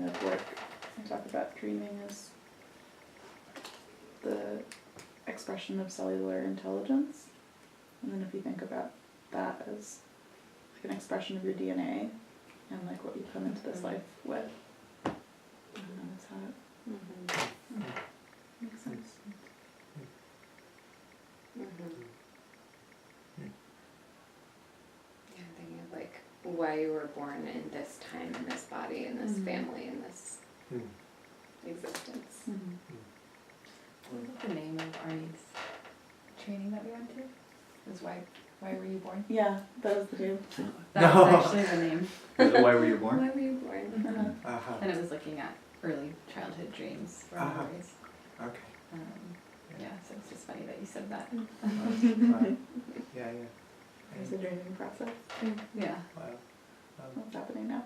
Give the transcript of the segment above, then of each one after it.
line of work, I talk about dreaming as the expression of cellular intelligence. And then if you think about that as like an expression of your DNA and like what you come into this life with, that's how it makes sense. Yeah, I'm thinking of like why you were born in this time, in this body, in this family, in this existence. What was the name of Arnie's training that we went to? It was why were you born? Yeah, that was the name. That was actually the name. Why were you born? Why were you born? And it was looking at early childhood dreams or memories. Okay. Yeah, so it's just funny that you said that. Yeah. It's a dreaming process. Yeah. Wow. What's happening now?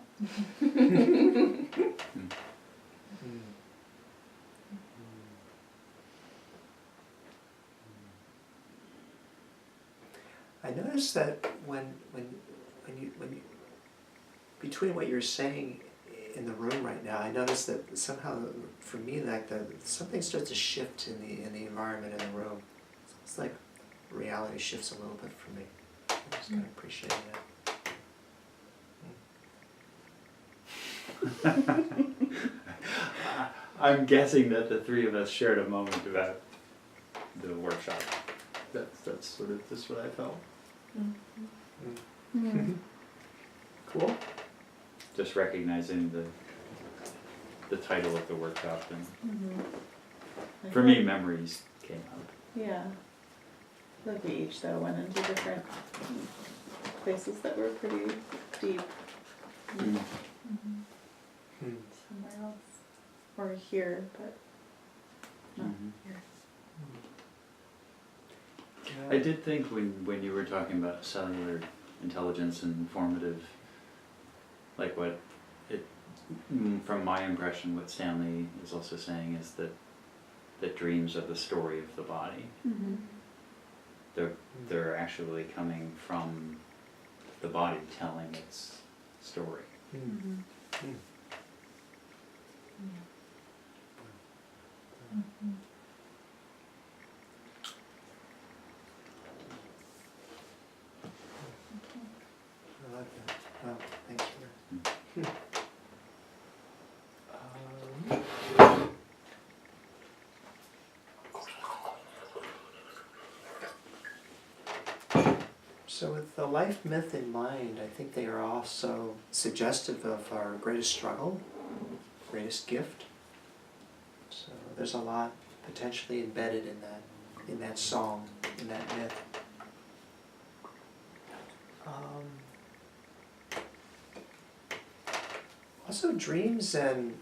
I noticed that when you between what you're saying in the room right now, I noticed that somehow for me like something starts to shift in the environment in the room. It's like reality shifts a little bit for me. I'm just kind of appreciating that. I'm guessing that the three of us shared a moment about the workshop. That's sort of just what I felt. Cool. Just recognizing the title of the workshop, and for me, memories came up. Yeah. I feel like we each though went into different places that were pretty deep. Somewhere else. Or here, but not here. I did think when you were talking about cellular intelligence and formative, like what it, from my impression, what Stanley is also saying is that dreams are the story of the body. They're actually coming from the body telling its story. I like that. Well, thank you. So with the life myth in mind, I think they are also suggestive of our greatest struggle, greatest gift. So there's a lot potentially embedded in that song, in that myth. Also dreams and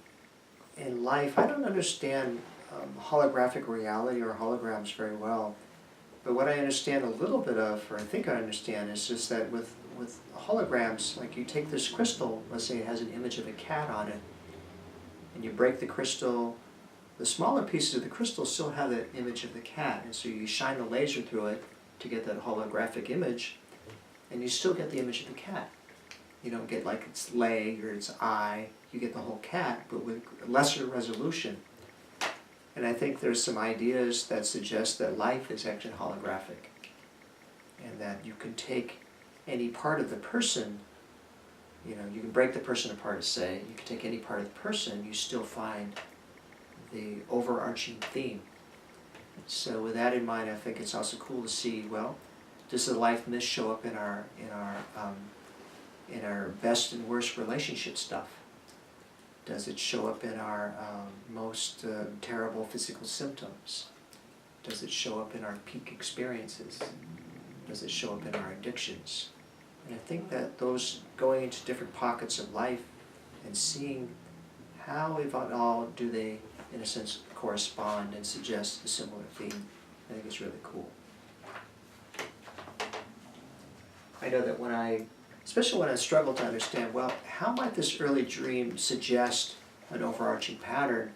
in life, I don't understand holographic reality or holograms very well. But what I understand a little bit of, or I think I understand, is just that with holograms, like you take this crystal, let's say it has an image of a cat on it, and you break the crystal, the smaller pieces of the crystal still have that image of the cat, and so you shine the laser through it to get that holographic image, and you still get the image of the cat. You don't get like its leg or its eye, you get the whole cat, but with lesser resolution. And I think there's some ideas that suggest that life is actually holographic, and that you can take any part of the person, you can break the person apart, say, you can take any part of the person, you still find the overarching theme. So with that in mind, I think it's also cool to see, well, does the life myth show up in our best and worst relationship stuff? Does it show up in our most terrible physical symptoms? Does it show up in our peak experiences? Does it show up in our addictions? And I think that those going into different pockets of life and seeing how, if at all, do they, in a sense, correspond and suggest a similar theme, I think it's really cool. I know that especially when I struggle to understand, well, how might this early dream suggest an overarching pattern,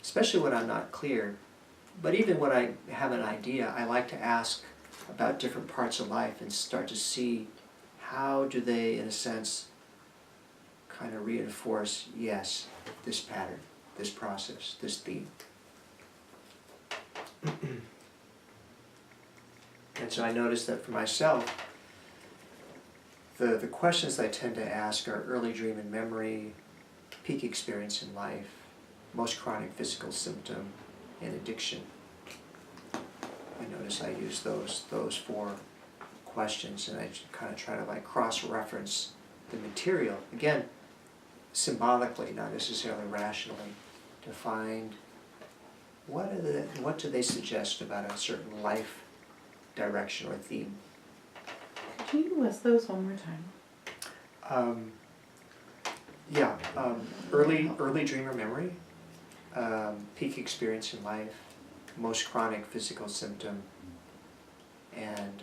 especially when I'm not clear. But even when I have an idea, I like to ask about different parts of life and start to see how do they, in a sense, kind of reinforce, yes, this pattern, this process, this theme. And so I noticed that for myself, the questions I tend to ask are early dream and memory, peak experience in life, most chronic physical symptom, and addiction. I notice I use those 4 questions, and I kind of try to like cross-reference the material, again, symbolically, not necessarily rationally, to find what do they suggest about a certain life direction or theme. Could you list those one more time? Early dream or memory, peak experience in life, most chronic physical symptom, and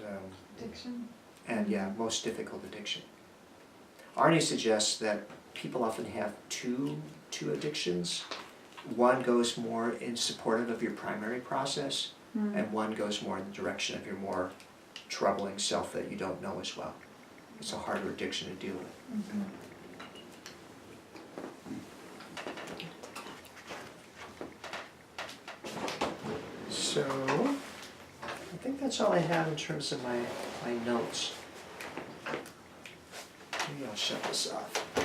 Addiction? most difficult addiction. Arnie suggests that people often have two addictions. One goes more in supportive of your primary process, and one goes more in the direction of your more troubling self that you don't know as well. It's a harder addiction to deal with. Mm-hmm. So, I think that's all I have in terms of my notes. Maybe I'll shut this off.